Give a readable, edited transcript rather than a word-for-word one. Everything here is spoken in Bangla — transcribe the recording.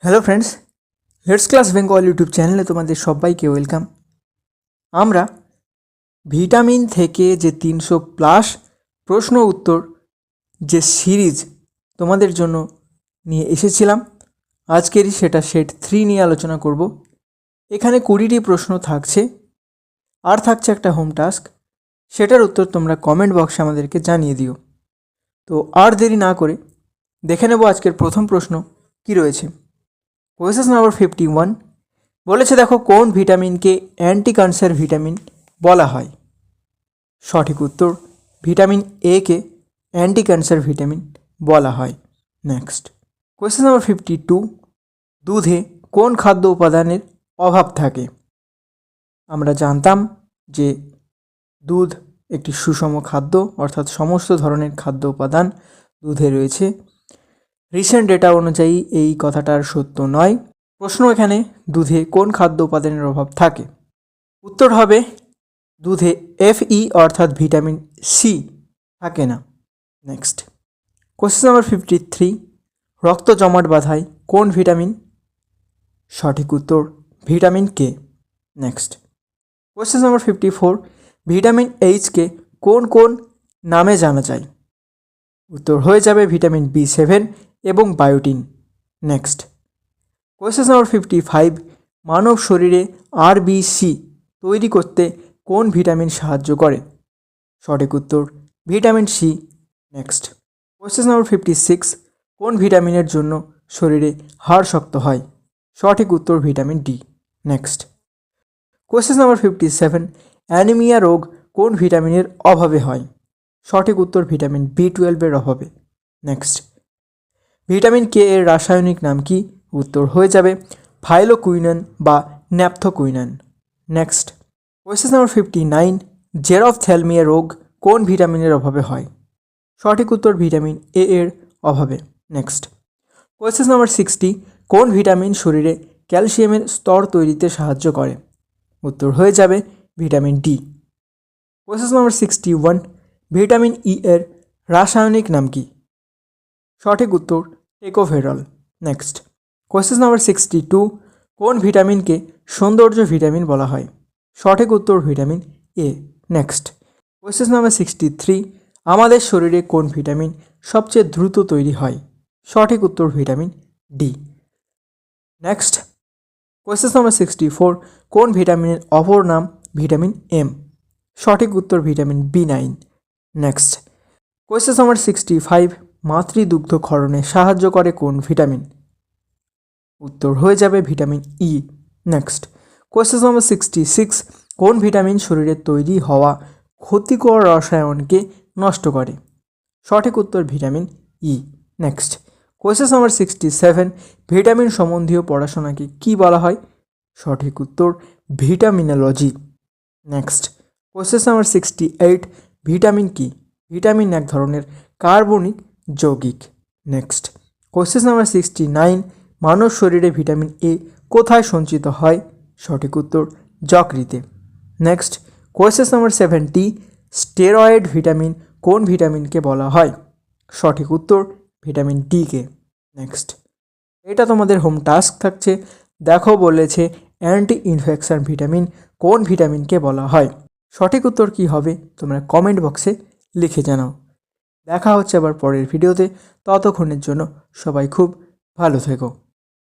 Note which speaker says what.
Speaker 1: Hello friends, let's class Bengal YouTube চ্যানেলে তোমাদের সবাইকে ওয়েলকাম। আমরা ভিটামিন থেকে যে 300+ প্রশ্ন উত্তর যে সিরিজ তোমাদের জন্য নিয়ে এসেছিলাম, আজকেরই সেটা সেট 3 নিয়ে আলোচনা করব। এখানে 20টি প্রশ্ন থাকছে, আর থাকছে একটা হোম টাস্ক। সেটার উত্তর তোমরা কমেন্ট বক্সে আমাদেরকে জানিয়ে দিও। তো আর দেরি না করে দেখে নেব আজকের প্রথম প্রশ্ন কি রয়েছে। কোয়েশ্চেন নাম্বার 51 বলেছে, দেখো কোন ভিটামিনকে অ্যান্টি ক্যান্সার ভিটামিন বলা হয়? সঠিক উত্তর vitamin A K anti cancer vitamin বলা হয়। নেক্সট কোয়েশ্চেন নাম্বার 52 দুধে কোন খাদ্য উপাদানের অভাব থাকে? আমরা জানতাম যে দুধ একটি সুষম খাদ্য, অর্থাৎ সমস্ত ধরনের খাদ্য উপাদান দুধে রয়েছে। রিসেন্ট ডেটা অনুযায়ী এই কথাটার সত্য নয়। প্রশ্ন এখানে দুধে কোন খাদ্য উপাদানের অভাব থাকে? উত্তর হবে দুধে Fe অর্থাৎ ভিটামিন সি থাকে না। নেক্সট কোশ্চেন নাম্বার 53 রক্ত জমাট বাঁধায় কোন ভিটামিন? সঠিক উত্তর vitamin K. Next question number 54 vitamin এইচকে কোন কোন নামে জানা যায়? উত্তর হয়ে যাবে ভিটামিন B7 এবং বায়োটিন। নেক্সট কোয়েশ্চেন নাম্বার 55 মানব শরীরে আরবিসি তৈরি করতে কোন ভিটামিন সাহায্য করে? সঠিক উত্তর vitamin C. Next question number 56 কোন ভিটামিনের জন্য শরীরে হাড় শক্ত হয়? সঠিক উত্তর vitamin D. Next question number 57 anaemia রোগ কোন ভিটামিনের অভাবে হয়? সঠিক উত্তর ভিটামিন B12 অভাবে। নেক্সট ভিটামিন কে এর রাসায়নিক নাম কি? উত্তর হয়ে যাবে ফাইলোকুইনান বা ন্যাপথোকুইনান। নেক্সট কোয়েশ্চেন নাম্বার 59 জেরপ্থ্যালমিয়া রোগ কোন ভিটামিনের অভাবে হয়? সঠিক উত্তর ভিটামিন এ এর অভাবে। নেক্সট কোয়েশ্চেন নাম্বার 60 কোন ভিটামিন শরীরে ক্যালসিয়ামের স্তর তৈরিতে সাহায্য করে? উত্তর হয়ে যাবে vitamin D. Question number 61 vitamin E এর রাসায়নিক নাম কি? সঠিক উত্তর টেকোফেরল। নেক্সট কোয়েশ্চেন নাম্বার 62 কোন ভিটামিনকে সৌন্দর্য ভিটামিন বলা হয়? সঠিক উত্তর vitamin A. Next question number 63 আমাদের শরীরে কোন ভিটামিন সবচেয়ে দ্রুত তৈরি হয়? সঠিক উত্তর vitamin D. Next question number 64 কোন ভিটামিনের অপর নাম ভিটামিন এম? সঠিক উত্তর vitamin B9। Next question number 65 মাতৃদুগ্ধ ক্ষরণে সাহায্য করে কোন ভিটামিন? উত্তর হয়ে যাবে vitamin E. Next question number 66 কোন ভিটামিন শরীরে তৈরি হওয়া ক্ষতিকর রসায়নকে নষ্ট করে? সঠিক উত্তর vitamin E. Next question number 67 vitamin সম্বন্ধীয় পড়াশোনাকে কি বলা হয়? সঠিক উত্তর ভিটামিনোলজি। নেক্সট কোয়েশ্চেন নাম্বার 68 ভিটামিন কি? ভিটামিন এক ধরনের কার্বনিক যৌগিক। নেক্সট কোয়েশ্চেন নাম্বার 69 মানব শরীরে ভিটামিন এ কোথায় সঞ্চিত হয়? সঠিক উত্তর যকৃতে। Next question number 70 steroid vitamin কোন ভিটামিনকে বলা হয়? সঠিক উত্তর ভিটামিন ডি কে। নেক্সট এটা তোমাদের হোম টাস্ক থাকছে। দেখো বলেছে অ্যান্টি ইনফেকশন ভিটামিন কোন ভিটামিনকে বলা হয়? সঠিক উত্তর কি হবে তোমরা কমেন্ট বক্সে লিখে জানাও। দেখা হচ্ছে আবার পরের ভিডিওতে। ততক্ষণের জন্য সবাই খুব ভালো থেকো।